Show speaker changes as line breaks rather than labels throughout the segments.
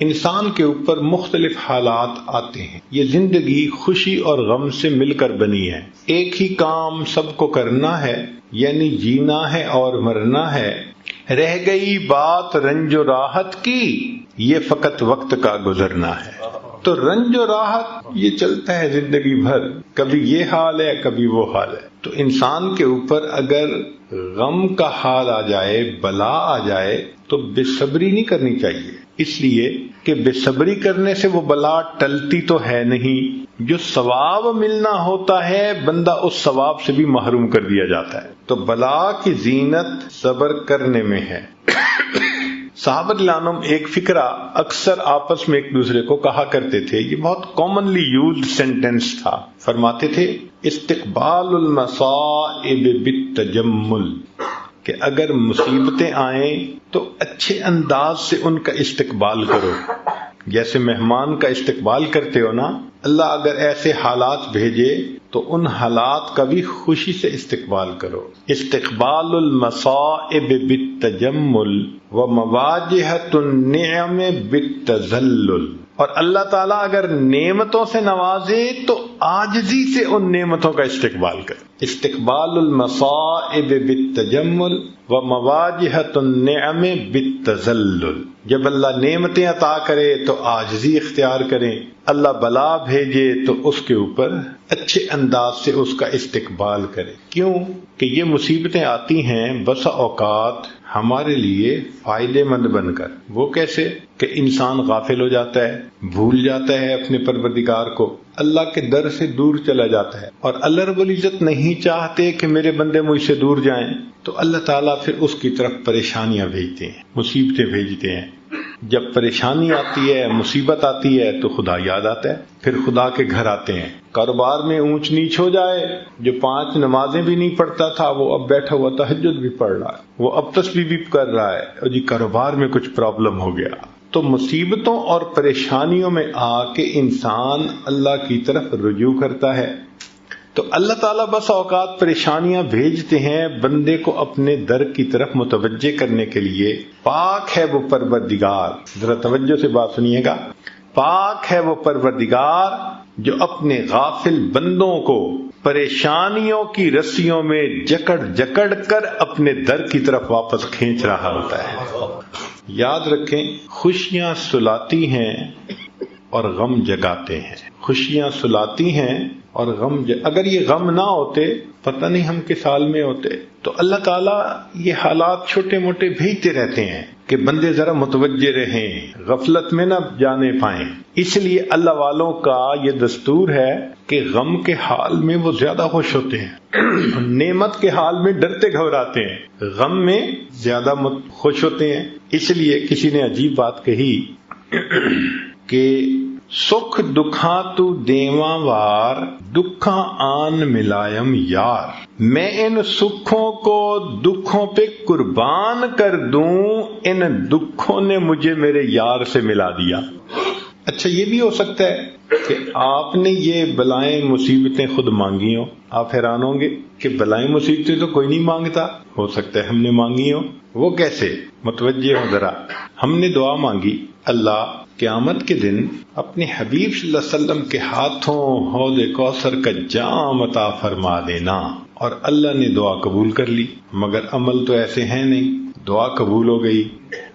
انسان کے اوپر مختلف حالات آتے ہیں. یہ زندگی خوشی اور غم سے مل کر بنی ہے. ایک ہی کام سب کو کرنا ہے، یعنی جینا ہے اور مرنا ہے. رہ گئی بات رنج و راحت کی، یہ فقط وقت کا گزرنا ہے. تو رنج و راحت یہ چلتا ہے زندگی بھر، کبھی یہ حال ہے کبھی وہ حال ہے. تو انسان کے اوپر اگر غم کا حال آ جائے، بلا آ جائے، تو بے صبری نہیں کرنی چاہیے، اس لیے کہ بے صبری کرنے سے وہ بلا ٹلتی تو ہے نہیں. جو ثواب ملنا ہوتا ہے بندہ اس ثواب سے بھی محروم کر دیا جاتا ہے. تو بلا کی زینت صبر کرنے میں ہے. صحابہ رضوان عنہم ایک فقرہ اکثر آپس میں ایک دوسرے کو کہا کرتے تھے، یہ بہت کامنلی یوزڈ سینٹینس تھا. فرماتے تھے استقبال المصائب بالتجمل، کہ اگر مصیبتیں آئیں تو اچھے انداز سے ان کا استقبال کرو. جیسے مہمان کا استقبال کرتے ہو نا، اللہ اگر ایسے حالات بھیجے تو ان حالات کا بھی خوشی سے استقبال کرو. استقبال المصائب بالتجمل ومواجہۃ النعم بالتذلل. اور اللہ تعالیٰ اگر نعمتوں سے نوازے تو عاجزی سے ان نعمتوں کا استقبال کرو. استقبال المصائب بالتجمل ومواجہۃ النعم بالتذلل. جب اللہ نعمتیں عطا کرے تو عاجزی اختیار کریں، اللہ بلا بھیجے تو اس کے اوپر اچھے انداز سے اس کا استقبال کریں. کیوں کہ یہ مصیبتیں آتی ہیں بسا اوقات ہمارے لیے فائدے مند بن کر. وہ کیسے کہ انسان غافل ہو جاتا ہے، بھول جاتا ہے اپنے پروردگار کو، اللہ کے در سے دور چلا جاتا ہے. اور اللہ رب العزت نہیں چاہتے کہ میرے بندے مجھ سے دور جائیں، تو اللہ تعالیٰ پھر اس کی طرف پریشانیاں بھیجتے ہیں، مصیبتیں بھیجتے ہیں. جب پریشانی آتی ہے، مصیبت آتی ہے تو خدا یاد آتا ہے، پھر خدا کے گھر آتے ہیں. کاروبار میں اونچ نیچ ہو جائے، جو 5 نمازیں بھی نہیں پڑھتا تھا وہ اب بیٹھا ہوا تہجد بھی پڑھ رہا ہے، وہ اب تسبیح بھی کر رہا ہے، اور جی کاروبار میں کچھ پرابلم ہو گیا. تو مصیبتوں اور پریشانیوں میں آ کے انسان اللہ کی طرف رجوع کرتا ہے. تو اللہ تعالیٰ بس اوقات پریشانیاں بھیجتے ہیں بندے کو اپنے در کی طرف متوجہ کرنے کے لیے. پاک ہے وہ پروردگار، ذرا توجہ سے بات سنیے گا، پاک ہے وہ پروردگار جو اپنے غافل بندوں کو پریشانیوں کی رسیوں میں جکڑ جکڑ کر اپنے در کی طرف واپس کھینچ رہا ہوتا ہے. یاد رکھیں، خوشیاں سلاتی ہیں اور غم جگاتے ہیں. خوشیاں سلاتی ہیں اور اگر یہ غم نہ ہوتے پتہ نہیں ہم کس حال میں ہوتے. تو اللہ تعالیٰ یہ حالات چھوٹے موٹے بھیجتے رہتے ہیں کہ بندے ذرا متوجہ رہیں، غفلت میں نہ جانے پائیں. اس لیے اللہ والوں کا یہ دستور ہے کہ غم کے حال میں وہ زیادہ خوش ہوتے ہیں، نعمت کے حال میں ڈرتے گھبراتے ہیں، غم میں زیادہ خوش ہوتے ہیں. اس لیے کسی نے عجیب بات کہی کہ سکھ دکھاں تو دیواں وار، دکھاں آن ملائم یار. میں ان سکھوں کو دکھوں پہ قربان کر دوں، ان دکھوں نے مجھے میرے یار سے ملا دیا. اچھا یہ بھی ہو سکتا ہے کہ آپ نے یہ بلائیں مصیبتیں خود مانگی ہوں. آپ حیران ہوں گے کہ بلائیں مصیبتیں تو کوئی نہیں مانگتا، ہو سکتا ہے ہم نے مانگی ہوں. وہ کیسے؟ متوجہ ہو ذرا. ہم نے دعا مانگی، اللہ قیامت کے دن اپنے حبیب صلی اللہ علیہ وسلم کے ہاتھوں حوض کوثر کا جام عطا فرما دینا، اور اللہ نے دعا قبول کر لی. مگر عمل تو ایسے ہیں نہیں. دعا قبول ہو گئی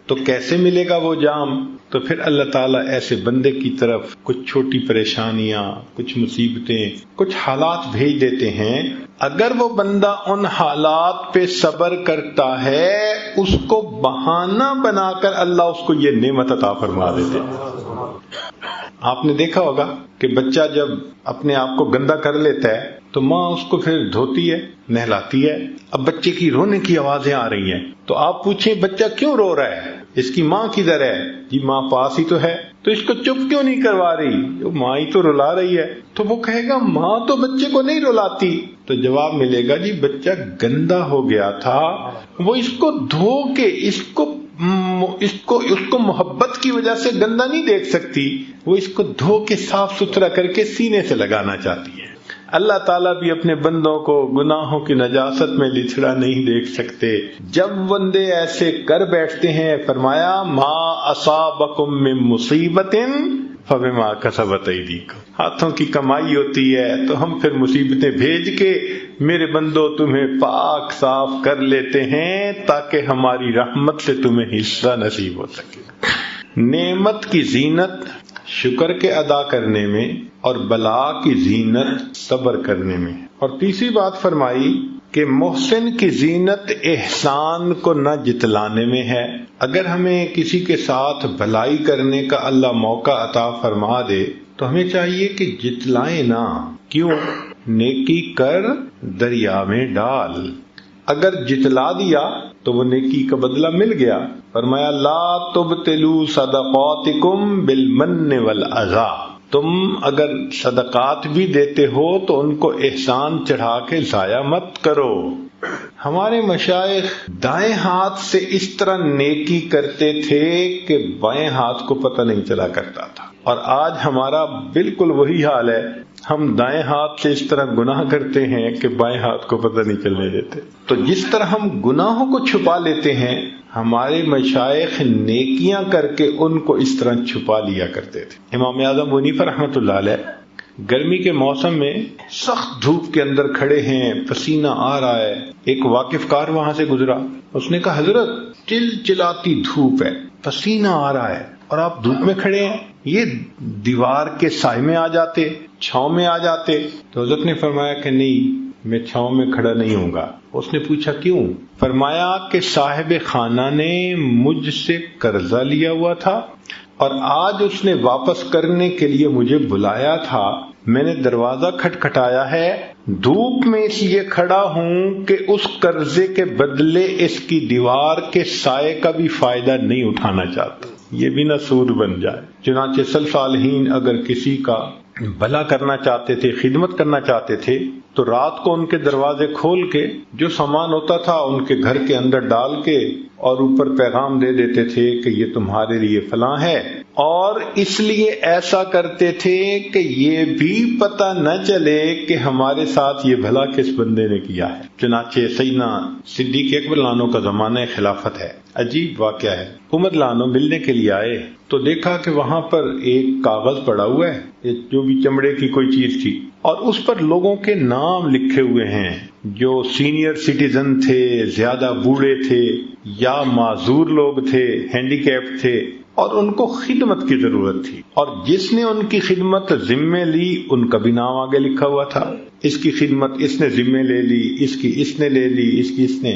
تو کیسے ملے گا وہ جام؟ تو پھر اللہ تعالیٰ ایسے بندے کی طرف کچھ چھوٹی پریشانیاں، کچھ مصیبتیں، کچھ حالات بھیج دیتے ہیں. اگر وہ بندہ ان حالات پہ صبر کرتا ہے، اس کو بہانہ بنا کر اللہ اس کو یہ نعمت عطا فرما دیتے ہیں. آپ نے دیکھا ہوگا کہ بچہ جب اپنے آپ کو گندا کر لیتا ہے تو ماں اس کو پھر دھوتی ہے، نہلاتی ہے. اب بچے کی رونے کی آوازیں آ رہی ہیں تو آپ پوچھیں بچہ کیوں رو رہا ہے؟ اس کی ماں کدھر ہے؟ جی ماں پاس ہی تو ہے. تو اس کو چپ کیوں نہیں کروا رہی؟ جو ماں ہی تو رلا رہی ہے. تو وہ کہے گا ماں تو بچے کو نہیں رلاتی. تو جواب ملے گا جی بچہ گندا ہو گیا تھا، وہ اس کو دھو کے اس کو محبت کی وجہ سے گندا نہیں دیکھ سکتی، وہ اس کو دھو کے صاف ستھرا کر کے سینے سے لگانا چاہتی ہے. اللہ تعالیٰ بھی اپنے بندوں کو گناہوں کی نجاست میں لچھڑا نہیں دیکھ سکتے. جب بندے ایسے کر بیٹھتے ہیں فرمایا ما اصابکم من مصیبت فبما کسبت ایدیکم، ہاتھوں کی کمائی ہوتی ہے تو ہم پھر مصیبتیں بھیج کے میرے بندوں تمہیں پاک صاف کر لیتے ہیں تاکہ ہماری رحمت سے تمہیں حصہ نصیب ہو سکے. نعمت کی زینت شکر کے ادا کرنے میں اور بلا کی زینت صبر کرنے میں. اور تیسری بات فرمائی کہ محسن کی زینت احسان کو نہ جتلانے میں ہے. اگر ہمیں کسی کے ساتھ بھلائی کرنے کا اللہ موقع عطا فرما دے تو ہمیں چاہیے کہ جتلائیں نہ. کیوں؟ نیکی کر دریا میں ڈال. اگر جتلا دیا تو وہ نیکی کا بدلہ مل گیا. فرمایا لا تبطلوا صدقاتکم بالمن والاذی، تم اگر صدقات بھی دیتے ہو تو ان کو احسان چڑھا کے ضائع مت کرو. ہمارے مشائخ دائیں ہاتھ سے اس طرح نیکی کرتے تھے کہ بائیں ہاتھ کو پتہ نہیں چلا کرتا تھا، اور آج ہمارا بالکل وہی حال ہے. ہم دائیں ہاتھ سے اس طرح گناہ کرتے ہیں کہ بائیں ہاتھ کو پتہ نہیں چلنے دیتے. تو جس طرح ہم گناہوں کو چھپا لیتے ہیں، ہمارے مشائخ نیکیاں کر کے ان کو اس طرح چھپا لیا کرتے تھے. امام اعظم ابو حنیفہ رحمۃ اللہ علیہ گرمی کے موسم میں سخت دھوپ کے اندر کھڑے ہیں، پسینہ آ رہا ہے. ایک واقف کار وہاں سے گزرا، اس نے کہا حضرت چلچلاتی دھوپ ہے، پسینہ آ رہا ہے اور آپ دھوپ میں کھڑے ہیں، یہ دیوار کے سائے میں آ جاتے، چھاؤں میں آ جاتے. تو حضرت نے فرمایا کہ نہیں، میں چھاؤں میں کھڑا نہیں ہوں گا. اس نے پوچھا کیوں؟ فرمایا کہ صاحب خانہ نے مجھ سے قرضہ لیا ہوا تھا اور آج اس نے واپس کرنے کے لیے مجھے بلایا تھا. میں نے دروازہ کھٹکھٹایا ہے، دھوپ میں اس لیے کھڑا ہوں کہ اس قرضے کے بدلے اس کی دیوار کے سائے کا بھی فائدہ نہیں اٹھانا چاہتا، یہ بھی نہ سود بن جائے. چنانچہ سلف صالحین اگر کسی کا بھلا کرنا چاہتے تھے، خدمت کرنا چاہتے تھے، تو رات کو ان کے دروازے کھول کے جو سامان ہوتا تھا ان کے گھر کے اندر ڈال کے اور اوپر پیغام دے دیتے تھے کہ یہ تمہارے لیے فلاں ہے. اور اس لیے ایسا کرتے تھے کہ یہ بھی پتہ نہ چلے کہ ہمارے ساتھ یہ بھلا کس بندے نے کیا ہے. چنانچہ سیدنا صدیق اکبر عنہ کا زمانہ خلافت ہے. عجیب واقعہ ہے. عمر عنہ ملنے کے لیے آئے تو دیکھا کہ وہاں پر ایک کاغذ پڑا ہوا ہے جو بھی چمڑے کی کوئی چیز تھی، اور اس پر لوگوں کے نام لکھے ہوئے ہیں جو سینئر سٹیزن تھے، زیادہ بوڑھے تھے یا معذور لوگ تھے، ہینڈی کیپ تھے، اور ان کو خدمت کی ضرورت تھی. اور جس نے ان کی خدمت ذمے لی ان کا بھی نام آگے لکھا ہوا تھا. اس کی خدمت اس نے ذمے لے لی، اس کی اس نے لے لی، اس کی اس نے.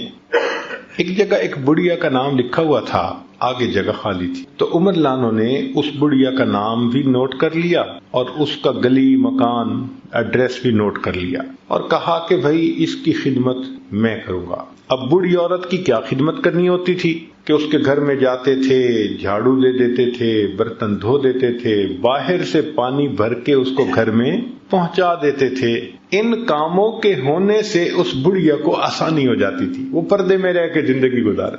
ایک جگہ ایک بڑھیا کا نام لکھا ہوا تھا، آگے جگہ خالی تھی. تو عمر لانو نے اس بڑھیا کا نام بھی نوٹ کر لیا اور اس کا گلی، مکان، ایڈریس بھی نوٹ کر لیا اور کہا کہ بھائی اس کی خدمت میں کروں گا. اب بوڑھی عورت کی کیا خدمت کرنی ہوتی تھی کہ اس کے گھر میں جاتے تھے، جھاڑو دے دیتے تھے، برتن دھو دیتے تھے، باہر سے پانی بھر کے اس کو گھر میں پہنچا دیتے تھے. ان کاموں کے ہونے سے اس بڑھیا کو آسانی ہو جاتی تھی، وہ پردے میں رہ کے زندگی گزارے.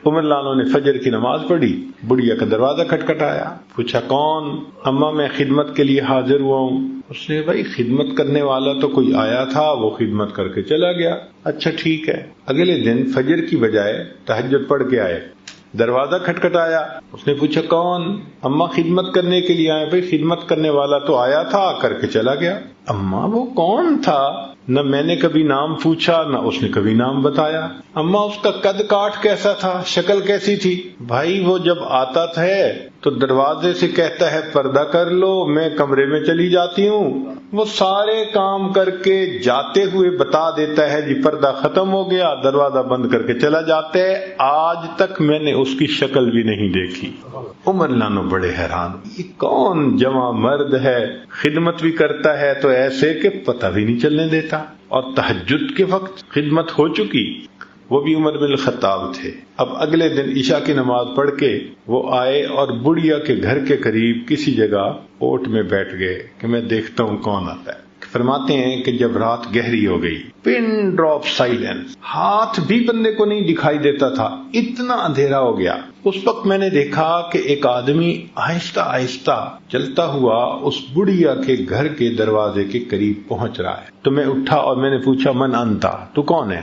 عمر لانو نے فجر کی نماز پڑھی، بڑھیا کا دروازہ کھٹکھٹایا، پوچھا کون؟ اماں میں خدمت کے لیے حاضر ہوا ہوں. اس نے بھائی خدمت کرنے والا تو کوئی آیا تھا، وہ خدمت کر کے چلا گیا. اچھا ٹھیک ہے. اگلے دن فجر کی بجائے تہجد پڑھ کے آئے، دروازہ کھٹکھٹایا. اس نے پوچھا کون؟ اماں خدمت کرنے کے لیے آئے. بھائی خدمت کرنے والا تو آیا تھا، کر کے چلا گیا. اماں وہ کون تھا؟ نہ میں نے کبھی نام پوچھا نہ اس نے کبھی نام بتایا. اماں اس کا قد کاٹ کیسا تھا، شکل کیسی تھی؟ بھائی وہ جب آتا تھا تو دروازے سے کہتا ہے پردہ کر لو، میں کمرے میں چلی جاتی ہوں. وہ سارے کام کر کے جاتے ہوئے بتا دیتا ہے جی پردہ ختم ہو گیا، دروازہ بند کر کے چلا جاتا ہے. آج تک میں نے اس کی شکل بھی نہیں دیکھی. عمر لانو بڑے حیران، یہ کون جواں مرد ہے، خدمت بھی کرتا ہے تو ایسے کہ پتہ بھی نہیں چلنے دیتا، اور تہجد کے وقت خدمت ہو چکی. وہ بھی عمر بن الخطاب تھے. اب اگلے دن عشاء کی نماز پڑھ کے وہ آئے اور بڑھیا کے گھر کے قریب کسی جگہ اوٹ میں بیٹھ گئے کہ میں دیکھتا ہوں کون آتا ہے. فرماتے ہیں کہ جب رات گہری ہو گئی، پن ڈراپ سائلنس، ہاتھ بھی بندے کو نہیں دکھائی دیتا تھا، اتنا اندھیرا ہو گیا. اس وقت میں نے دیکھا کہ ایک آدمی آہستہ آہستہ چلتا ہوا اس بڑھیا کے گھر کے دروازے کے قریب پہنچ رہا ہے. تو میں اٹھا اور میں نے پوچھا من انتا، تو کون ہے؟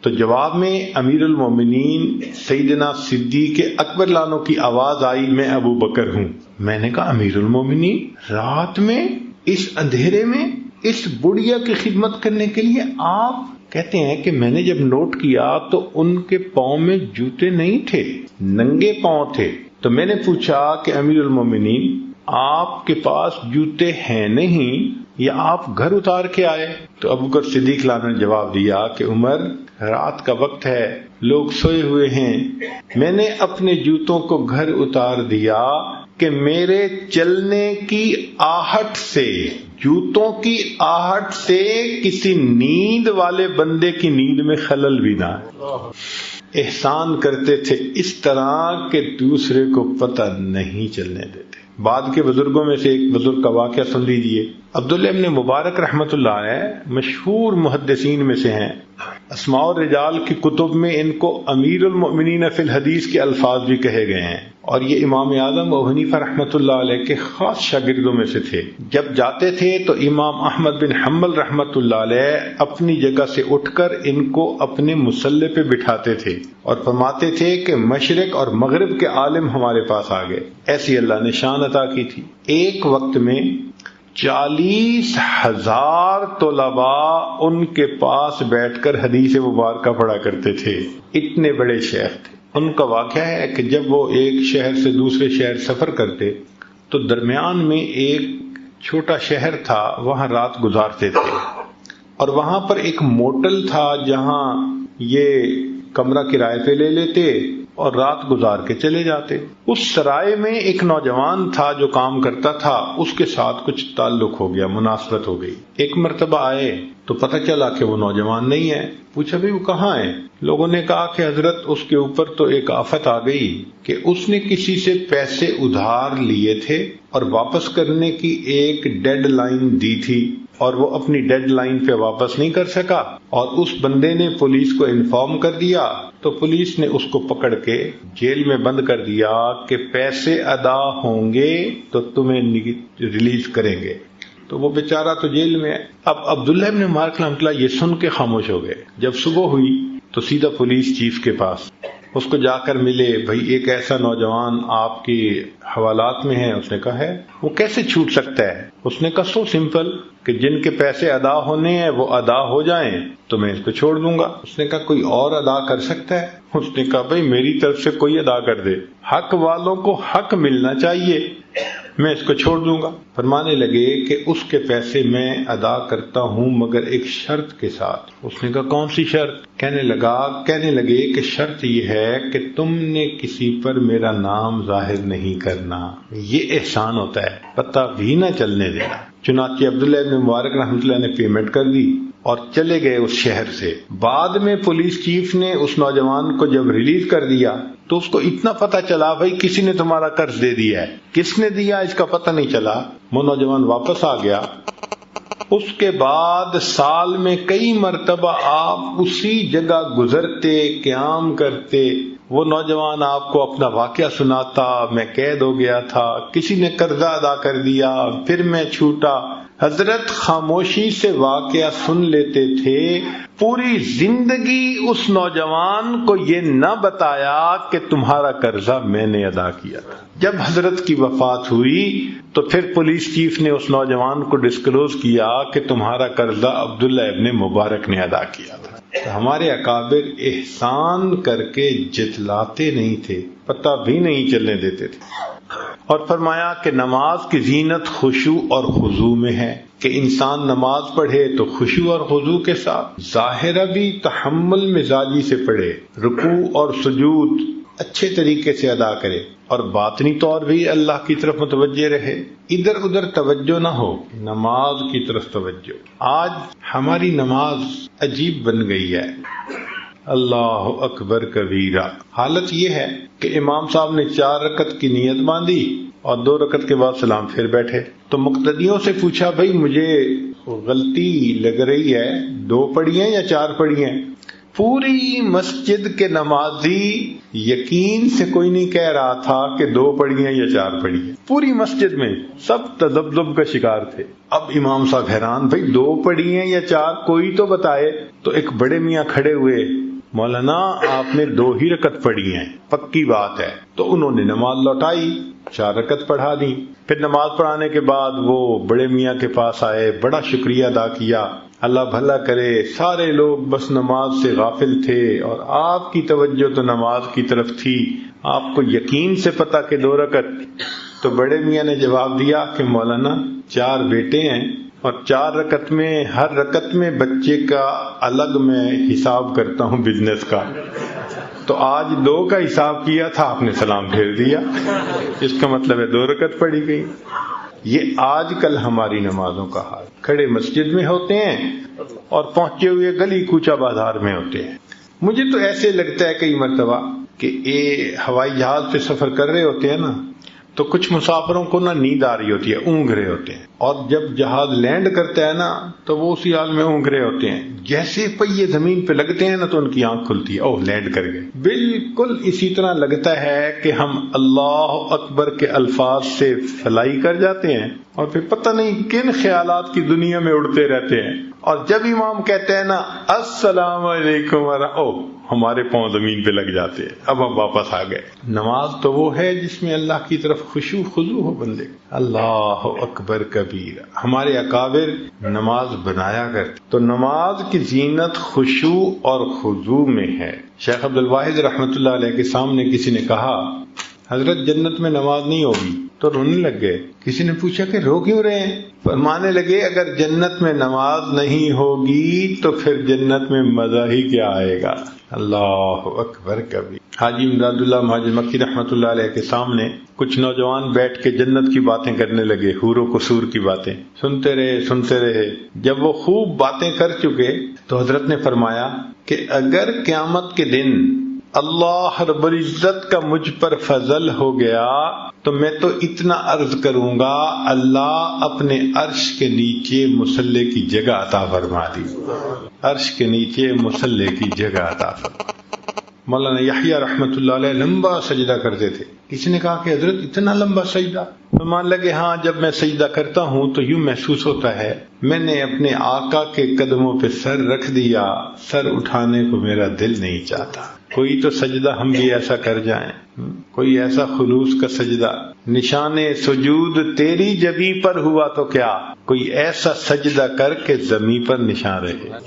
تو جواب میں امیر المومنین سیدنا صدیق اکبر لانو کی آواز آئی، میں ابو بکر ہوں. میں نے کہا امیر المومنین رات میں اس اندھیرے میں اس بڑھیا کی خدمت کرنے کے لیے آپ؟ کہتے ہیں کہ میں نے جب نوٹ کیا تو ان کے پاؤں میں جوتے نہیں تھے، ننگے پاؤں تھے. تو میں نے پوچھا کہ امیر المومنین آپ کے پاس جوتے ہیں نہیں یا آپ گھر اتار کے آئے؟ تو ابو بکر صدیق لانہ نے جواب دیا کہ عمر رات کا وقت ہے، لوگ سوئے ہوئے ہیں، میں نے اپنے جوتوں کو گھر اتار دیا کہ میرے چلنے کی آہٹ سے، جوتوں کی آہٹ سے کسی نیند والے بندے کی نیند میں خلل بھی نہ آئے. احسان کرتے تھے اس طرح کہ دوسرے کو پتہ نہیں چلنے دیتے. بعد کے بزرگوں میں سے ایک بزرگ کا واقعہ سن لیجئے. عبداللہ ابن مبارک رحمۃ اللہ علیہ مشہور محدثین میں سے ہیں. اسماء الرجال کی کتب میں ان کو امیر المؤمنین فی الحدیث کے الفاظ بھی کہے گئے ہیں، اور یہ امام اعظم ابو حنیفہ رحمۃ اللہ علیہ کے خاص شاگردوں میں سے تھے. جب جاتے تھے تو امام احمد بن حنبل رحمۃ اللہ علیہ اپنی جگہ سے اٹھ کر ان کو اپنے مصلی پہ بٹھاتے تھے اور فرماتے تھے کہ مشرق اور مغرب کے عالم ہمارے پاس آ گئے. ایسی اللہ نے شان عطا کی تھی. ایک وقت میں 40,000 طلباء ان کے پاس بیٹھ کر حدیث مبارکہ پڑھا کرتے تھے. اتنے بڑے شیخ تھے. ان کا واقعہ ہے کہ جب وہ ایک شہر سے دوسرے شہر سفر کرتے تو درمیان میں ایک چھوٹا شہر تھا، وہاں رات گزارتے تھے، اور وہاں پر ایک موٹل تھا جہاں یہ کمرہ کرائے پہ لے لیتے اور رات گزار کے چلے جاتے. اس سرائے میں ایک نوجوان تھا جو کام کرتا تھا، اس کے ساتھ کچھ تعلق ہو گیا، مناسبت ہو گئی. ایک مرتبہ آئے تو پتہ چلا کہ وہ نوجوان نہیں ہے. پوچھا بھی وہ کہاں ہے؟ لوگوں نے کہا کہ حضرت اس کے اوپر تو ایک آفت آ گئی کہ اس نے کسی سے پیسے ادھار لیے تھے اور واپس کرنے کی ایک ڈیڈ لائن دی تھی، اور وہ اپنی ڈیڈ لائن پہ واپس نہیں کر سکا، اور اس بندے نے پولیس کو انفارم کر دیا تو پولیس نے اس کو پکڑ کے جیل میں بند کر دیا کہ پیسے ادا ہوں گے تو تمہیں ریلیز کریں گے. تو وہ بیچارہ تو جیل میں ہے. اب عبداللہ ابن مبارک رحمۃ اللہ یہ سن کے خاموش ہو گئے. جب صبح ہوئی تو سیدھا پولیس چیف کے پاس اس کو جا کر ملے. بھائی ایک ایسا نوجوان آپ کی حوالات میں ہے. اس نے کہا ہے. وہ کیسے چھوٹ سکتا ہے؟ اس نے کہا سو سمپل کہ جن کے پیسے ادا ہونے ہیں وہ ادا ہو جائیں تو میں اس کو چھوڑ دوں گا. اس نے کہا کوئی اور ادا کر سکتا ہے؟ اس نے کہا بھائی میری طرف سے کوئی ادا کر دے، حق والوں کو حق ملنا چاہیے، میں اس کو چھوڑ دوں گا. فرمانے لگے کہ اس کے پیسے میں ادا کرتا ہوں مگر ایک شرط کے ساتھ. اس نے کہا کون سی شرط؟ کہنے لگے کہ شرط یہ ہے کہ تم نے کسی پر میرا نام ظاہر نہیں کرنا. یہ احسان ہوتا ہے، پتہ بھی نہ چلنے دینا. چنانچہ عبداللہ ابن مبارک رحمۃ اللہ نے پیمنٹ کر دی اور چلے گئے اس شہر سے. بعد میں پولیس چیف نے اس نوجوان کو جب ریلیز کر دیا تو اس کو اتنا پتہ چلا بھائی کسی نے تمہارا قرض دے دیا ہے. کس نے دیا اس کا پتہ نہیں چلا. وہ نوجوان واپس آ گیا. اس کے بعد سال میں کئی مرتبہ آپ اسی جگہ گزرتے، قیام کرتے. وہ نوجوان آپ کو اپنا واقعہ سناتا، میں قید ہو گیا تھا، کسی نے قرضہ ادا کر دیا، پھر میں چھوٹا. حضرت خاموشی سے واقعہ سن لیتے تھے. پوری زندگی اس نوجوان کو یہ نہ بتایا کہ تمہارا قرضہ میں نے ادا کیا تھا. جب حضرت کی وفات ہوئی تو پھر پولیس چیف نے اس نوجوان کو ڈسکلوز کیا کہ تمہارا قرضہ عبداللہ ابن مبارک نے ادا کیا تھا. ہمارے اکابر احسان کر کے جتلاتے نہیں تھے، پتہ بھی نہیں چلنے دیتے تھے. اور فرمایا کہ نماز کی زینت خشوع اور خضوع میں ہے، کہ انسان نماز پڑھے تو خشوع اور خضوع کے ساتھ، ظاہرہ بھی تحمل مزاجی سے پڑھے، رکوع اور سجود اچھے طریقے سے ادا کرے، اور باطنی طور بھی اللہ کی طرف متوجہ رہے، ادھر ادھر توجہ نہ ہو، نماز کی طرف توجہ. آج ہماری نماز عجیب بن گئی ہے. اللہ اکبر کبیرہ. حالت یہ ہے کہ امام صاحب نے 4 رکعت کی نیت باندھی اور 2 رکعت کے بعد سلام پھر بیٹھے. تو مقتدیوں سے پوچھا بھائی مجھے غلطی لگ رہی ہے، 2 پڑھی ہیں یا 4 پڑھی ہیں؟ پوری مسجد کے نمازی یقین سے کوئی نہیں کہہ رہا تھا کہ 2 پڑھی ہیں یا 4 پڑھی ہیں. پوری مسجد میں سب تذبذب کا شکار تھے. اب امام صاحب حیران، بھائی 2 پڑھی ہیں یا 4 کوئی تو بتائے. تو ایک بڑے میاں کھڑے ہوئے، مولانا آپ نے 2 ہی رکعت پڑھی ہیں، پکی بات ہے. تو انہوں نے نماز لوٹائی، 4 رکعت پڑھا دی. پھر نماز پڑھانے کے بعد وہ بڑے میاں کے پاس آئے، بڑا شکریہ ادا کیا، اللہ بھلا کرے، سارے لوگ بس نماز سے غافل تھے اور آپ کی توجہ تو نماز کی طرف تھی، آپ کو یقین سے پتا کہ 2 رکعت. تو بڑے میاں نے جواب دیا کہ مولانا 4 بیٹے ہیں اور 4 رکعت میں ہر رکعت میں بچے کا الگ میں حساب کرتا ہوں بزنس کا، تو آج 2 کا حساب کیا تھا، آپ نے سلام پھیر دیا، اس کا مطلب ہے 2 رکعت پڑھی گئی. یہ آج کل ہماری نمازوں کا حال. کھڑے مسجد میں ہوتے ہیں اور پہنچے ہوئے گلی کوچہ بازار میں ہوتے ہیں. مجھے تو ایسے لگتا ہے کئی مرتبہ کہ ہوائی جہاز پہ سفر کر رہے ہوتے ہیں نا، تو کچھ مسافروں کو نا نیند آ رہی ہوتی ہے، اونگ رہے ہوتے ہیں، اور جب جہاز لینڈ کرتا ہے نا تو وہ اسی حال میں اونگ رہے ہوتے ہیں. جیسے پہیے زمین پہ لگتے ہیں نا تو ان کی آنکھ کھلتی ہے، اوہ لینڈ کر گئے. بالکل اسی طرح لگتا ہے کہ ہم اللہ اکبر کے الفاظ سے فلائی کر جاتے ہیں اور پھر پتہ نہیں کن خیالات کی دنیا میں اڑتے رہتے ہیں. اور جب امام کہتے ہیں نا السلام علیکم ہمارے پاؤں زمین پہ لگ جاتے ہیں، اب ہم واپس آ گئے. نماز تو وہ ہے جس میں اللہ کی طرف خشوع خضوع ہو بندے. اللہ اکبر کبیر. ہمارے اکابر نماز بنایا کرتے. تو نماز کی زینت خشوع اور خضوع میں ہے. شیخ عبد الواحد رحمۃ اللہ علیہ کے سامنے کسی نے کہا حضرت جنت میں نماز نہیں ہوگی، تو رونے لگ گئے. کسی نے پوچھا کہ رو کیوں رہے ہیں؟ فرمانے لگے اگر جنت میں نماز نہیں ہوگی تو پھر جنت میں مزہ ہی کیا آئے گا. اللہ اکبر کبھی. حاجی امداد اللہ مہاجر مکی رحمۃ اللہ علیہ کے سامنے کچھ نوجوان بیٹھ کے جنت کی باتیں کرنے لگے، حور و قصور کی باتیں سنتے رہے. جب وہ خوب باتیں کر چکے تو حضرت نے فرمایا کہ اگر قیامت کے دن اللہ رب العزت کا مجھ پر فضل ہو گیا تو میں تو اتنا عرض کروں گا اللہ اپنے عرش کے نیچے مصلی کی جگہ عطا فرما دی. عرش کے نیچے مصلی کی جگہ عطا فرما. مولانا یحییٰ رحمۃ اللہ علیہ لمبا سجدہ کرتے تھے. کسی نے کہا کہ حضرت اتنا لمبا سجدہ؟ مان لگے ہاں جب میں سجدہ کرتا ہوں تو یوں محسوس ہوتا ہے میں نے اپنے آقا کے قدموں پہ سر رکھ دیا، سر اٹھانے کو میرا دل نہیں چاہتا. کوئی تو سجدہ ہم بھی ایسا کر جائیں، کوئی ایسا خلوص کا سجدہ. نشان سجود تیری جبی پر ہوا تو کیا، کوئی ایسا سجدہ کر کے زمین پر نشان رہے.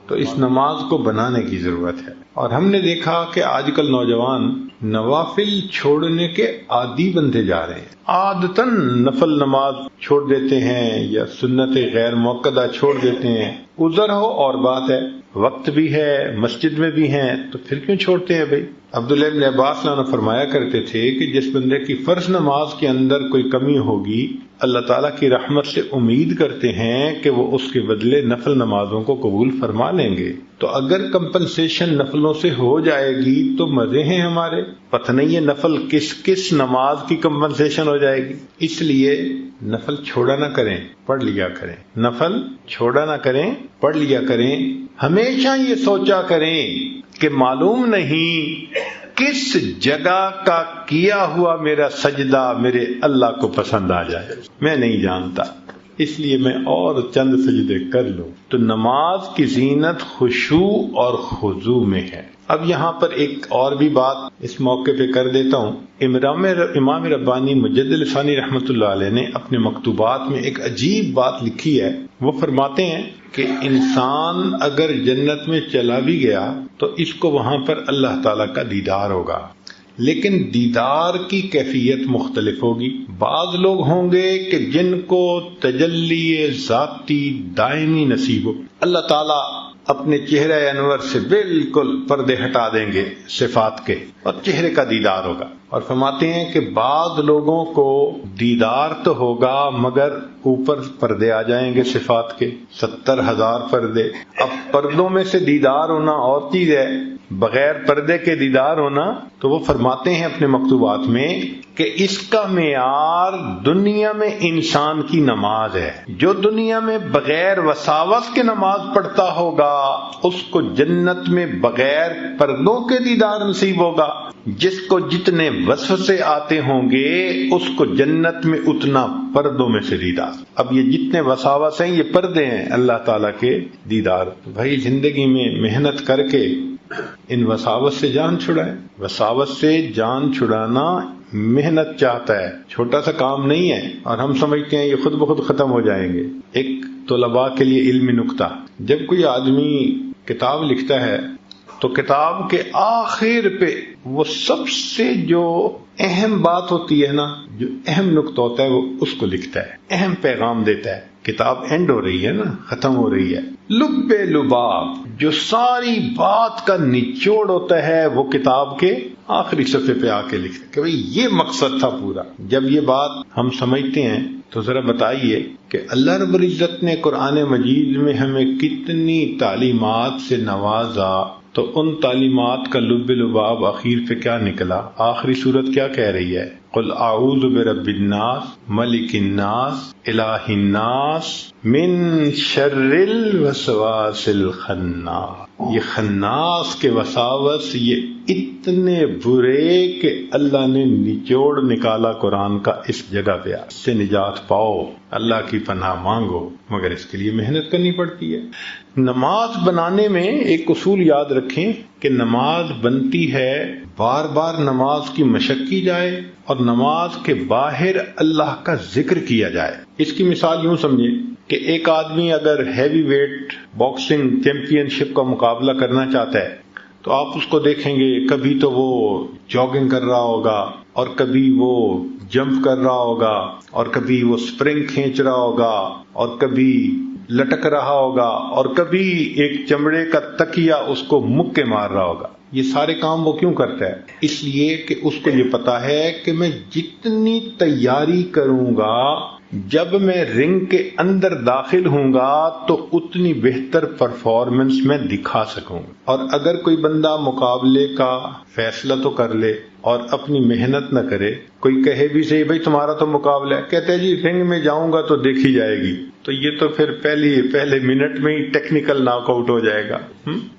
تو اس نماز کو بنانے کی ضرورت ہے. اور ہم نے دیکھا کہ آج کل نوجوان نوافل چھوڑنے کے عادی بنتے جا رہے ہیں. عادتاً نفل نماز چھوڑ دیتے ہیں یا سنت غیر موقدہ چھوڑ دیتے ہیں. عذر ہو اور بات ہے، وقت بھی ہے، مسجد میں بھی ہیں، تو پھر کیوں چھوڑتے ہیں بھائی؟ عبداللہ ابن عباس عنہ فرمایا کرتے تھے کہ جس بندے کی فرض نماز کے اندر کوئی کمی ہوگی اللہ تعالیٰ کی رحمت سے امید کرتے ہیں کہ وہ اس کے بدلے نفل نمازوں کو قبول فرما لیں گے. تو اگر کمپنسیشن نفلوں سے ہو جائے گی تو مزے ہیں ہمارے. پتہ نہیں یہ نفل کس نماز کی کمپنسیشن ہو جائے گی. اس لیے نفل چھوڑا نہ کریں، پڑھ لیا کریں. نفل چھوڑا نہ کریں، پڑھ لیا کریں. ہمیشہ یہ سوچا کریں کہ معلوم نہیں کس جگہ کا کیا ہوا میرا سجدہ میرے اللہ کو پسند آ جائے، میں نہیں جانتا، اس لیے میں اور چند سجدے کر لوں. تو نماز کی زینت خشوع اور خضوع میں ہے. اب یہاں پر ایک اور بھی بات اس موقع پہ کر دیتا ہوں. امام ربانی مجدد ثانی رحمۃ اللہ علیہ نے اپنے مکتوبات میں ایک عجیب بات لکھی ہے. وہ فرماتے ہیں کہ انسان اگر جنت میں چلا بھی گیا تو اس کو وہاں پر اللہ تعالیٰ کا دیدار ہوگا، لیکن دیدار کی کیفیت مختلف ہوگی. بعض لوگ ہوں گے کہ جن کو تجلی ذاتی دائمی نصیب ہو، اللہ تعالیٰ اپنے چہرہ انور سے بالکل پردے ہٹا دیں گے صفات کے اور چہرے کا دیدار ہوگا. اور فرماتے ہیں کہ بعض لوگوں کو دیدار تو ہوگا مگر اوپر پردے آ جائیں گے صفات کے، 70,000 پردے. اب پردوں میں سے دیدار ہونا اور چیز ہے، بغیر پردے کے دیدار ہونا، تو وہ فرماتے ہیں اپنے مکتوبات میں کہ اس کا معیار دنیا میں انسان کی نماز ہے۔ جو دنیا میں بغیر وساوس کے نماز پڑھتا ہوگا اس کو جنت میں بغیر پردوں کے دیدار نصیب ہوگا۔ جس کو جتنے وسوسے آتے ہوں گے اس کو جنت میں اتنا پردوں میں سے دیدار۔ اب یہ جتنے وساوس ہیں یہ پردے ہیں اللہ تعالیٰ کے دیدار۔ بھائی زندگی میں محنت کر کے ان وساوس سے جان چھڑائیں۔ وساوس سے جان چھڑانا محنت چاہتا ہے، چھوٹا سا کام نہیں ہے، اور ہم سمجھتے ہیں یہ خود بخود ختم ہو جائیں گے۔ ایک طلباء کے لیے علمی نکتہ، جب کوئی آدمی کتاب لکھتا ہے تو کتاب کے آخر پہ وہ سب سے جو اہم بات ہوتی ہے نا، جو اہم نکتہ ہوتا ہے وہ اس کو لکھتا ہے، اہم پیغام دیتا ہے۔ کتاب اینڈ ہو رہی ہے نا، ختم ہو رہی ہے، لب لباب جو ساری بات کا نچوڑ ہوتا ہے وہ کتاب کے آخری صفحے پہ آ کے لکھتا ہے کہ بھئی یہ مقصد تھا پورا۔ جب یہ بات ہم سمجھتے ہیں تو ذرا بتائیے کہ اللہ رب العزت نے قرآن مجید میں ہمیں کتنی تعلیمات سے نوازا، تو ان تعلیمات کا لب لباب اخیر پہ کیا نکلا؟ آخری صورت کیا کہہ رہی ہے؟ قل اعوذ برب الناس ملک الناس الہ الناس من شر الوسواس الخناس۔ یہ خناس کے وساوس یہ اتنے برے کہ اللہ نے نچوڑ نکالا قرآن کا اس جگہ پہ۔ اس سے نجات پاؤ، اللہ کی پناہ مانگو، مگر اس کے لیے محنت کرنی پڑتی ہے۔ نماز بنانے میں ایک اصول یاد رکھیں کہ نماز بنتی ہے بار بار نماز کی مشق کی جائے اور نماز کے باہر اللہ کا ذکر کیا جائے۔ اس کی مثال یوں سمجھیں کہ ایک آدمی اگر ہیوی ویٹ باکسنگ چیمپئن شپ کا مقابلہ کرنا چاہتا ہے تو آپ اس کو دیکھیں گے، کبھی تو وہ جاگنگ کر رہا ہوگا اور کبھی وہ جمپ کر رہا ہوگا اور کبھی وہ سپرنگ کھینچ رہا ہوگا اور کبھی لٹک رہا ہوگا اور کبھی ایک چمڑے کا تکیہ اس کو مکے مار رہا ہوگا۔ یہ سارے کام وہ کیوں کرتا ہے؟ اس لیے کہ اس کو یہ پتا ہے کہ میں جتنی تیاری کروں گا، جب میں رنگ کے اندر داخل ہوں گا تو اتنی بہتر پرفارمنس میں دکھا سکوں گا۔ اور اگر کوئی بندہ مقابلے کا فیصلہ تو کر لے اور اپنی محنت نہ کرے، کوئی کہے بھی صحیح بھائی تمہارا تو مقابلہ ہے، کہتے ہیں جی رنگ میں جاؤں گا تو دیکھی جائے گی، تو یہ تو پھر پہلے منٹ میں ہی ٹیکنیکل ناک آؤٹ ہو جائے گا۔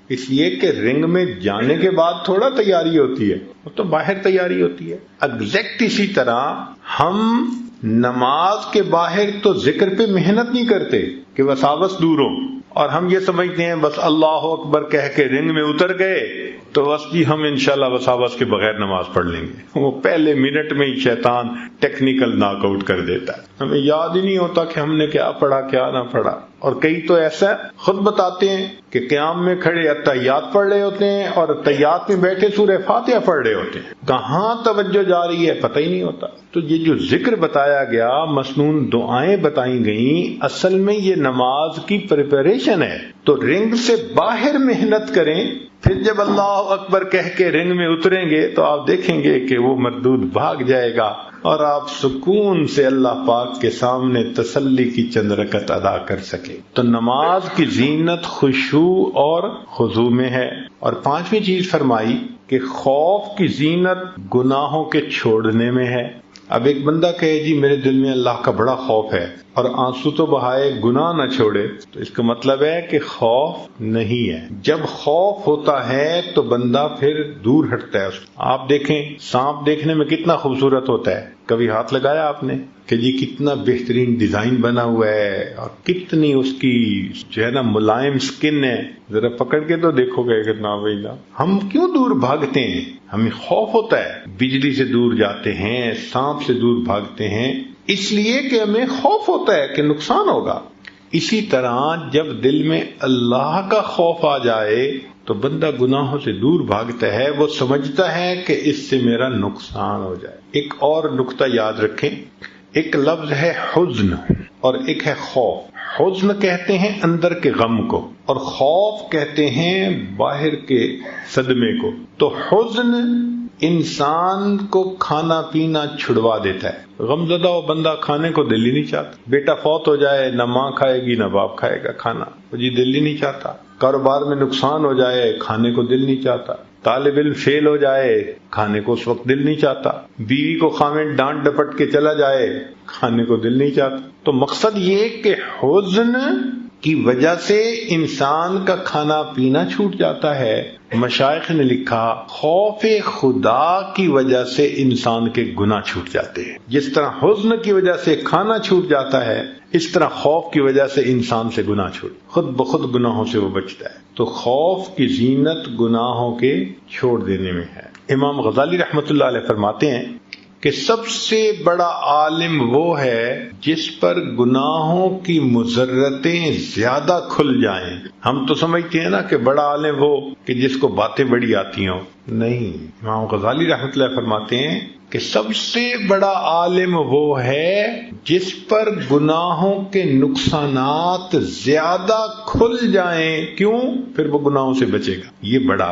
اس لیے کہ رنگ میں جانے کے بعد تھوڑا تیاری ہوتی ہے، وہ تو باہر تیاری ہوتی ہے۔ ایگزیکٹ اسی طرح ہم نماز کے باہر تو ذکر پہ محنت نہیں کرتے کہ وساوس دور ہو، اور ہم یہ سمجھتے ہیں بس اللہ اکبر کہہ کے رنگ میں اتر گئے تو بس جی ہم انشاءاللہ وساوس کے بغیر نماز پڑھ لیں گے۔ وہ پہلے منٹ میں ہی شیطان ٹیکنیکل ناک آؤٹ کر دیتا ہے، ہمیں یاد ہی نہیں ہوتا کہ ہم نے کیا پڑھا کیا نہ پڑھا۔ اور کئی تو ایسا خود بتاتے ہیں کہ قیام میں کھڑے اتحیات پڑھ رہے ہوتے ہیں اور اتحیات میں بیٹھے سورہ فاتحہ پڑھ رہے ہوتے ہیں، کہاں توجہ جا رہی ہے پتہ ہی نہیں ہوتا۔ تو یہ جو ذکر بتایا گیا، مسنون دعائیں بتائی گئیں، اصل میں یہ نماز کی پریپریشن ہے۔ تو رنگ سے باہر محنت کریں، پھر جب اللہ اکبر کہہ کے رنگ میں اتریں گے تو آپ دیکھیں گے کہ وہ مردود بھاگ جائے گا اور آپ سکون سے اللہ پاک کے سامنے تسلی کی چند رکعت ادا کر سکے۔ تو نماز کی زینت خشوع اور خضوع میں ہے۔ اور پانچویں چیز فرمائی کہ خوف کی زینت گناہوں کے چھوڑنے میں ہے۔ اب ایک بندہ کہے جی میرے دل میں اللہ کا بڑا خوف ہے اور آنسو تو بہائے گناہ نہ چھوڑے، تو اس کا مطلب ہے کہ خوف نہیں ہے۔ جب خوف ہوتا ہے تو بندہ پھر دور ہٹتا ہے۔ آپ دیکھیں سانپ دیکھنے میں کتنا خوبصورت ہوتا ہے، کبھی ہاتھ لگایا آپ نے کہ جی کتنا بہترین ڈیزائن بنا ہوا ہے اور کتنی اس کی جو ہے نا ملائم سکن ہے، ذرا پکڑ کے تو دیکھو گے کہ نا بھائی نا۔ ہم کیوں دور بھاگتے ہیں؟ ہمیں خوف ہوتا ہے، بجلی سے دور جاتے ہیں، سانپ سے دور بھاگتے ہیں، اس لیے کہ ہمیں خوف ہوتا ہے کہ نقصان ہوگا۔ اسی طرح جب دل میں اللہ کا خوف آ جائے تو بندہ گناہوں سے دور بھاگتا ہے، وہ سمجھتا ہے کہ اس سے میرا نقصان ہو جائے۔ ایک اور نقطہ یاد رکھیں، ایک لفظ ہے حزن اور ایک ہے خوف۔ حزن کہتے ہیں اندر کے غم کو اور خوف کہتے ہیں باہر کے صدمے کو۔ تو حزن انسان کو کھانا پینا چھڑوا دیتا ہے۔ غمزدہ وہ بندہ کھانے کو دل ہی نہیں چاہتا، بیٹا فوت ہو جائے نہ ماں کھائے گی نہ باپ کھائے گا کھانا، وہ جی دل ہی نہیں چاہتا۔ کاروبار میں نقصان ہو جائے کھانے کو دل نہیں چاہتا، طالب علم فیل ہو جائے کھانے کو اس وقت دل نہیں چاہتا، بیوی کو خامن ڈانٹ ڈپٹ کے چلا جائے کھانے کو دل نہیں چاہتا۔ تو مقصد یہ کہ حزن کی وجہ سے انسان کا کھانا پینا چھوٹ جاتا ہے۔ مشائخ نے لکھا خوف خدا کی وجہ سے انسان کے گناہ چھوٹ جاتے ہیں۔ جس طرح حزن کی وجہ سے کھانا چھوٹ جاتا ہے، اس طرح خوف کی وجہ سے انسان سے گناہ چھوٹ، خود بخود گناہوں سے وہ بچتا ہے۔ تو خوف کی زینت گناہوں کے چھوڑ دینے میں ہے۔ امام غزالی رحمۃ اللہ علیہ فرماتے ہیں کہ سب سے بڑا عالم وہ ہے جس پر گناہوں کی مضرتیں زیادہ کھل جائیں۔ ہم تو سمجھتے ہیں نا کہ بڑا عالم وہ کہ جس کو باتیں بڑی آتی ہوں، نہیں، امام غزالی رحمۃ اللہ فرماتے ہیں کہ سب سے بڑا عالم وہ ہے جس پر گناہوں کے نقصانات زیادہ کھل جائیں۔ کیوں؟ پھر وہ گناہوں سے بچے گا۔ یہ بڑا